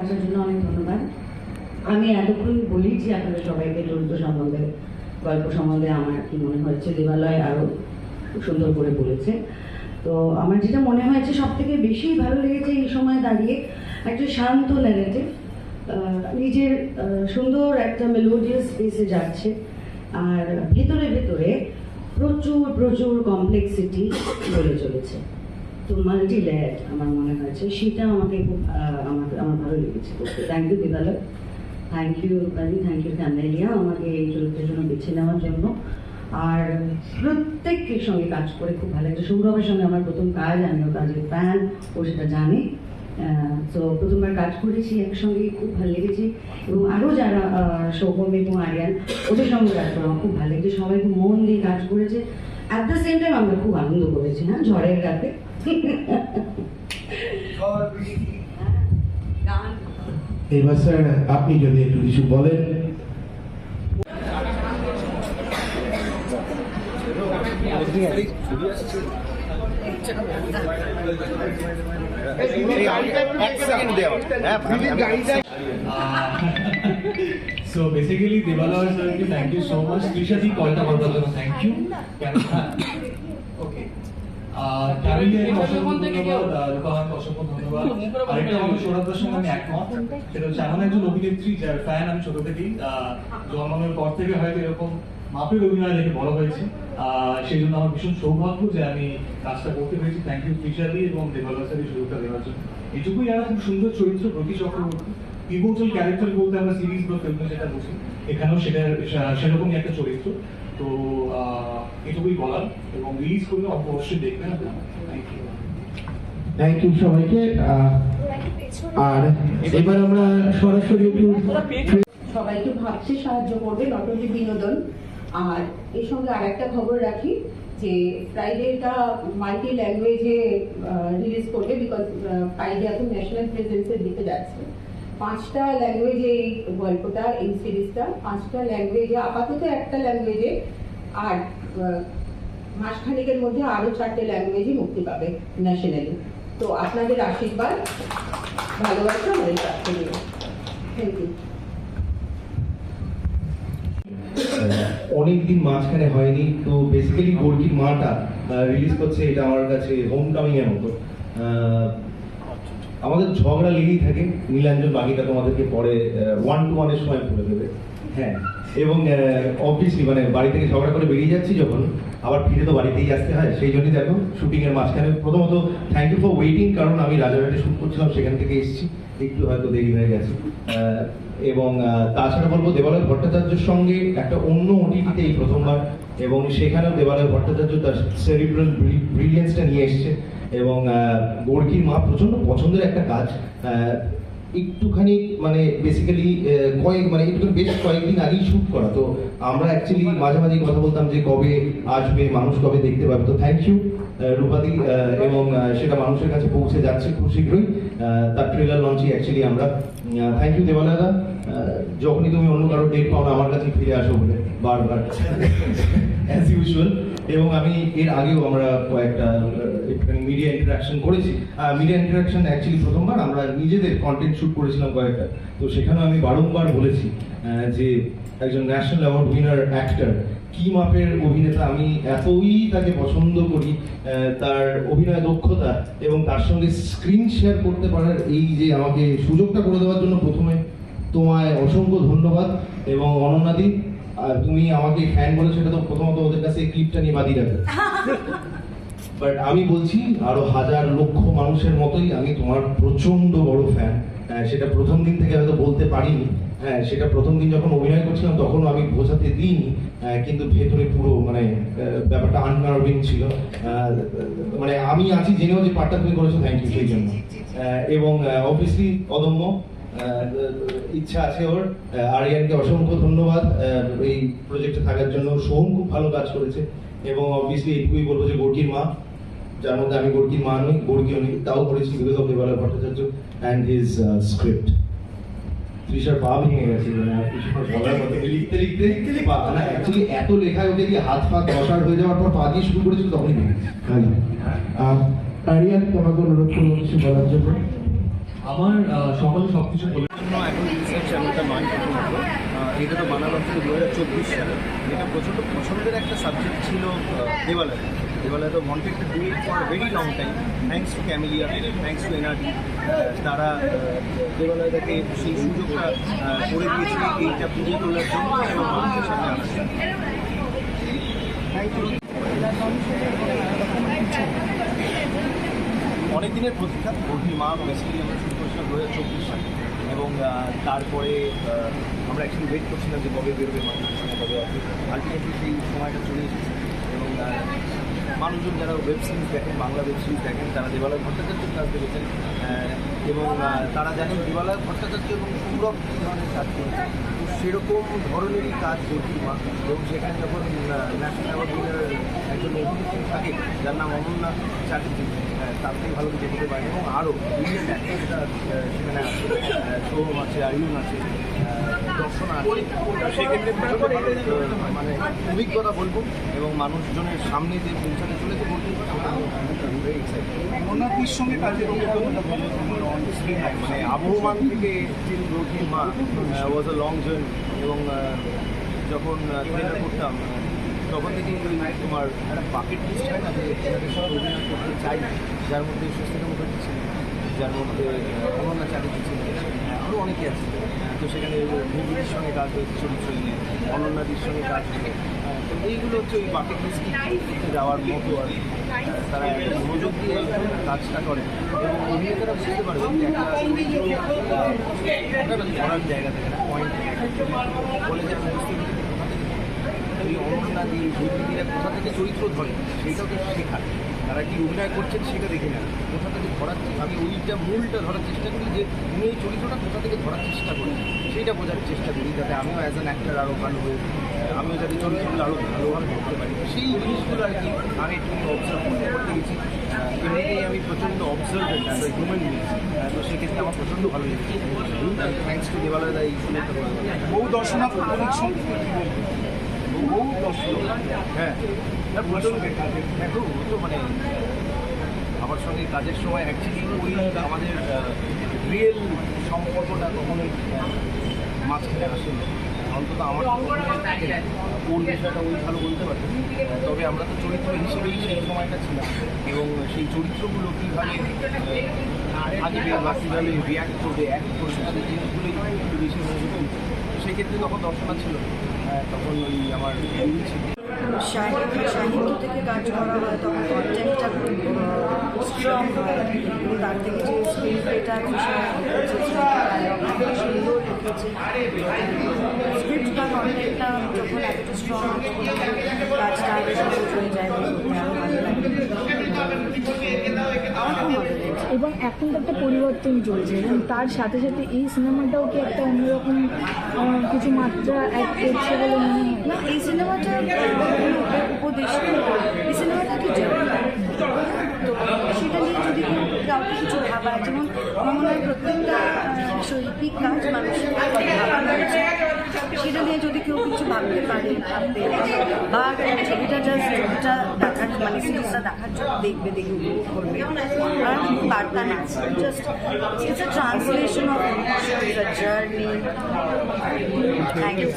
আসার জন্য অনেক ধন্যবাদ। আমি এতক্ষণ বলি যে আপনাদের সবাইকে চরিত্র সম্বন্ধে, গল্প সম্বন্ধে আমার কি মনে হয়েছে, দেবালয় আরও খুব সুন্দর করে বলেছে। তো আমার যেটা মনে হয়েছে সব থেকে বেশি ভালো লেগেছে এই সময় দাঁড়িয়ে একটা শান্ত ন্যারেটিভ, নিজের সুন্দর একটা মেলোডিয়াস স্পেসে যাচ্ছে, আর ভেতরে ভেতরে প্রচুর প্রচুর কমপ্লেক্সিটি বলে চলেছে। তো মাল্টি লেয়ার আমার মনে হয়েছে, সেটা আমাকে খুব আমার ভালো লেগেছে করতে। Thank you Debalaya, thank you Rupali, thank you Camellia আমাকে এই চরিত্রের জন্য বেছে নেওয়ার জন্য। আর প্রত্যেকের সঙ্গে কাজ করে খুব ভালো লাগছে। সৌরভের সঙ্গে আমার প্রথম কাজ, আমিও কাজের ফ্যান, ও সেটা জানে। তো প্রথমবার কাজ করেছি একসঙ্গে, খুব ভালো লেগেছে। এবং আরও যারা সৌগম্য এবং আরিয়ান, ওদের সঙ্গে কাজ করা আমার খুব ভালো লেগেছে। সবাই খুব মন দিয়ে কাজ করেছে। অ্যাট দ্য সেম টাইম আমরা খুব আনন্দ করেছি, হ্যাঁ, ঝড়ের রাতে। এবার স্যার আপনি যদি একটু কিছু বলেন। So basically, Debalaya sir, thank you so much. Trisha ji, কলটা করবার জন্য thank you. Okay. ক্যামেলিয়াকে অসংখ্য ধন্যবাদ, রূপাকে অসংখ্য ধন্যবাদ। আরেকটা আমার সৌরভের সঙ্গে আমি একমত, সেটা হচ্ছে এমন একজন অভিনেত্রী যার ফ্যান আমি ছোট থেকেই, জন্মানোর পর থেকে হয়তো এরকম মাপের অভিনয় দেখে বড় হয়েছে। সেই জন্য আমার ভীষণ সৌভাগ্য যে আমি কাজটা করতে পেরেছি। থ্যাংক ইউ তৃষাদি এবং দেবালয় স্যারের সুযোগটা দেওয়ার জন্য। এইটুকুই, আর খুব সুন্দর চরিত্র প্রতি চক্রবর্তী, পিভটাল ক্যারেক্টার বলতে আমরা সিরিজ বা ফিল্মে যেটা বুঝি, এখানেও সেটা সেরকমই একটা চরিত্র। তো এটুকুই বলার, এবং রিলিজ করলে অবশ্যই দেখবেন। থ্যাংক ইউ সবাইকে। আর এবার আমরা সরাসরি একটু সবাইকে ভাবতে সাহায্য করবে, নট অনলি বিনোদন। আর এর সঙ্গে আর একটা খবর রাখি যে ফ্রাইডেটা মাল্টি ল্যাঙ্গুয়েজে রিলিজ করবে, বিকজ ফ্রাইডে এখন ন্যাশনাল প্রেজেন্সের দিকে যাচ্ছে। 5টা ল্যাঙ্গুয়েজে এই গল্পটা, এই সিরিজটা 5টা ল্যাঙ্গুয়েজে, আপাতত একটা ল্যাঙ্গুয়েজে, আর মাসখানেকের মধ্যে আরও 4টে ল্যাঙ্গুয়েজে মুক্তি পাবে ন্যাশনালি। তো আপনাদের আশীর্বাদ, ভালোবাসা আমাদের কাছে দিও। Thank you. অনেকদিন মাঝখানে হয়নি, তো বেসিক্যালি গোর্কির মাটা রিলিজ করছে, এটা আমার কাছে হোম টামিং এর মতো। আমাদের ঝগড়া লেগেই থাকে, নীলাঞ্জন বাকিটা তোমাদেরকে পরে 1-to-1 এর সময় বলে দেবে। হ্যাঁ, এবং অবভিয়াসলি মানে বাড়ি থেকে ঝগড়া করে বেরিয়ে যাচ্ছি যখন, আবার ফিরে তো বাড়িতেই আসতে হয়। সেই জন্যই দেখো শুটিং এর মাঝখানে প্রথমত থ্যাংক ইউ ফর ওয়েটিং, কারণ আমি রাজারহাটে শুট করছিলাম, সেখান থেকে এসেছি, একটু হয়তো দেরি হয়ে গেছে। এবং তাছাড়া বলবো দেবালয় ভট্টাচার্যের সঙ্গে একটা অন্য ওটিটিতে এই প্রথমবার, এবং সেখানেও দেবালয় ভট্টাচার্য তার সেরিব্রাল ব্রিলিয়েন্সটা নিয়ে এসছে। এবং গোর্কির মা প্রচন্ড পছন্দের একটা কাজ, একটুখানি মানে বেসিক্যালি একটু বেশ কয়েকদিন আগেই শুট করা। তো আমরা অ্যাকচুয়ালি মাঝে মাঝে কথা বলতাম যে কবে আসবে, মানুষ কবে দেখতে পাবে। তো থ্যাংক ইউ রূপাদি, এবং সেটা মানুষের কাছে পৌঁছে যাচ্ছে খুব শীঘ্রই। তার ট্রেলার লঞ্চই অ্যাকচুয়ালি আমরা। থ্যাংক ইউ দেবালয়দা, যখনই তুমি অন্য কারো ডেট পাও না আমার কাছে ফিরে আসো বলে বারবার অ্যাজ ইউজুয়াল। এবং আমি এর আগেও আমরা কয়েকটা মিডিয়া ইন্টারাকশন করেছি। মিডিয়া ইন্টারাকশন অ্যাকচুয়ালি প্রথমবার আমরা নিজেদের কন্টেন্ট শুট করেছিলাম কয়েকটা। তো সেখানেও আমি বারংবার বলেছি যে একজন ন্যাশনাল অ্যাওয়ার্ড উইনার অ্যাক্টর, কি মাপের অভিনেতা, আমি এতই তাকে পছন্দ করি, তার অভিনয় দক্ষতা এবং তার সঙ্গে স্ক্রিন শেয়ার করতে পারার এই যে আমাকে সুযোগটা করে দেওয়ার জন্য প্রথমে তোমায় অসংখ্য ধন্যবাদ। এবং অনন্যাদি, তুমি আমাকে ফ্যান বলে সেটা তো প্রথমত ওদের কাছে ক্লিপটা নিয়ে বাদি রাখবে, বাট আমি বলছি আরো হাজার লক্ষ মানুষের মতোই আমি তোমার প্রচন্ড বড় ফ্যান। সেটা প্রথম দিন থেকে হয়তো বলতে পারিনি, হ্যাঁ সেটা প্রথম দিন যখন অভিনয় করছিলাম তখন আমি বোঝাতে দিইনি, কিন্তু ভেতরে পুরো মানে ব্যাপারটা আননার্ভিং ছিল। মানে আমি আছি জেনেও যে পার্টটা তুমি করেছো, থ্যাংক ইউ সেই জন্য। এবং অবভিয়াসলি অদম্য ইচ্ছা আছে ওর। আরিয়ানকে অসংখ্য ধন্যবাদ এই প্রজেক্টে থাকার জন্য। সোহম খুব ভালো কাজ করেছে। এবং অবভিয়াসলি এইটুকুই বলবো যে গোর্কির মা, যার মধ্যে আমি গোর্কির মা নই, গোর্কিও নেই, তাও করেছি because of Debalay Bhattacharya and his script. তৃষার পা ভেঙে গেছে, লিখতে লিখতে না, অ্যাকচুয়ালি এত লেখায় ওকে দিয়ে হাত পা দশার হয়ে যাওয়ার পর পা দিয়ে শুরু করেছিল, তখনই ভেঙে গেছে। আরিয়ান তোমাকে অনুরোধ করবো কিছু বলার জন্য। আমার সকালে সবকিছু বলে জন্য এখন রিসার্চ চ্যানেলটা নয় প্রথমত এটা তো বানানো হচ্ছে 2024 সালে। এটা প্রচণ্ড পছন্দের একটা সাবজেক্ট ছিল দেবালয়। দেবালয় তো wanted to do it for very long time, thanks to camellia, thanks to NRD. তারা দেবালয়টাকে সেই সুযোগটা করে দিয়েছে এইটা পুজো তোলার জন্য এবং মানুষের সামনে আনার জন্য। Thank you. অনেক দিনের প্রতীক্ষা গভীর মা বেসিক্যালি আমরা শুরু করেছিলাম 2024 সালে এবং তারপরে আমরা অ্যাকচুয়ালি ওয়েট করছিলাম যে কবে বেরোবে মানুষের সঙ্গে কবে আসবে। আলটিমেটলি সেই সময়টা চলে এসেছে এবং মানুষজন যারা ওয়েব সিরিজ দেখেন, বাংলা ওয়েব সিরিজ দেখেন, তারা দেবালয় ভট্টাচার্যের কাজ দেখেছেন এবং তারা জানেন দেবালয় ভট্টাচার্য এবং সৌরভ কী ধরনের কাজ করেছে। তো সেরকম ধরনেরই কাজ গভীর মা এবং সেখানে যখন ন্যাশনাল অ্যাওয়ার্ড উইনার একজন অভিনেত্রী থাকে যার নাম অনন্যা চ্যাটার্জি, তার থেকে ভালো কিছু হতে পারে এবং আরও বিভিন্ন অ্যাক্টরসরা সেখানে আছে, সোহম আছে, আরিউন আছে, দর্শনা আছে। সেক্ষেত্রে মানে অভিজ্ঞতা বলবো এবং মানুষজনের সামনে যে পৌঁছাতে চলেছে বলতে অন্যান্যর সঙ্গে কাজের অভিজ্ঞতা মানে আবহমান থেকে স্টিল রোগীর মা ওয়াজ আ লং জার্নি এবং যখন থিয়েটার করতাম তখন থেকেই ওই তোমার একটা বাকেট লিস্ট হয় না যে এনাদের সঙ্গে অভিনয় করতে চাই, যার মধ্যে সুস্থতা মুখার্জি ছিলেন, যার মধ্যে অনন্যা চ্যাটার্জি ছিলেন, আরও অনেকে আছে। তো সেখানে মুভির সঙ্গে কাজ হয়েছে, চরিত্র নিয়ে অনন্যাদির সঙ্গে কাজ হয়েছে। তো এইগুলো হচ্ছে ওই বাকেট লিস্ট যাওয়ার মতো আর তারা এত মনোযোগ দিয়ে কাজটা করে এবং অভিনেতারা বুঝতে পারে একটা ধরার জায়গা থেকে না পয়েন্ট বলে যে বুঝতে ওই অনন্যাদি বৈদিকীরা কোথা থেকে চরিত্র ধরে সেইটাও তো শেখার। তারা কি অভিনয় করছেন সেটা দেখি না, কোথা থেকে ধরার আমি ওইটা মূলটা ধরার চেষ্টা করি যে উনি এই চরিত্রটা কোথা থেকে ধরার চেষ্টা করি সেইটা বোঝার চেষ্টা করি, যাতে আমিও অ্যাজ অ্যান অ্যাক্টার আরও ভালো হয়ে আমিও যাতে চরিত্রগুলো আরও ভালোভাবে করতে পারি। সেই জিনিসগুলো আর কি আমি একটু অবজার্ভ করতে গেছি। এমনিতেই আমি প্রচণ্ড অবজার্ভেন্ট অ্যাজ এ হিউম্যান বিং, তো সেক্ষেত্রে আমার প্রচণ্ড ভালো লেগেছে। থ্যাংকস টু দেবালয় দা এই সুযোগটা করে বহু দর্শনার্থী অনেক সঙ্গে বহু দর্শক হ্যাঁ প্রচণ্ড দেখো তো মানে আমার সঙ্গে কাজের সময় অ্যাকচুয়ালি ওই আমাদের রিয়েল সম্পর্কটা কখনোই মাঝখানে আসেনি, অন্তত আমার কোন বিষয়টা ওই ভালো বলতে পারি। তবে আমরা তো চরিত্র হিসেবেই সেই সময়টা ছিলাম এবং সেই চরিত্রগুলো কীভাবে আগেবে বা কীভাবে রিয়াক্ট করবে, অ্যাক্ট করবে, তাদের জিনিসগুলোই একটু বেশি মনোযোগ দিত। সেক্ষেত্রে তখন দর্শনা ছিল, তখন ওই আমার ছিল সাহিত্য থেকে কাজ করা হয় তখন কন্টেন্টটা খুব স্ট্রং হয় এবং তার থেকে যে স্ক্রিপ্টটা সুন্দর লিখেছে, স্ক্রিপ্ট বা কন্টেন্টটা যখন এতটা স্ট্রং হয় তখন কাজটা আরও সহজ হয়ে যায় এবং আরও ভালো লাগে। এবং এখন তো একটা পরিবর্তন চলছে এবং তার সাথে সাথে এই সিনেমাটাও কি একটা অন্যরকম কিছু মাত্রা অ্যাড করছে বলে মনে হয়? না, এই সিনেমাটা উপদেশ, এই সিনেমাটা কি তো সেটা নিয়ে যদি কাউকে কিছু ভাবা, যেমন আমার মনে হয় প্রত্যেকটা শৈল্পিক কাজ মানুষের ভাবা হয়েছে, সেটা নিয়ে যদি কেউ কিছু ভাবতে পারে বা ছবিটা ছবিটা দেখার মানে সিরিজটা দেখার জন্য দেখবে করবে আর কোনো বার্তা না, just it's a translation of emotions, a journey. Thank you.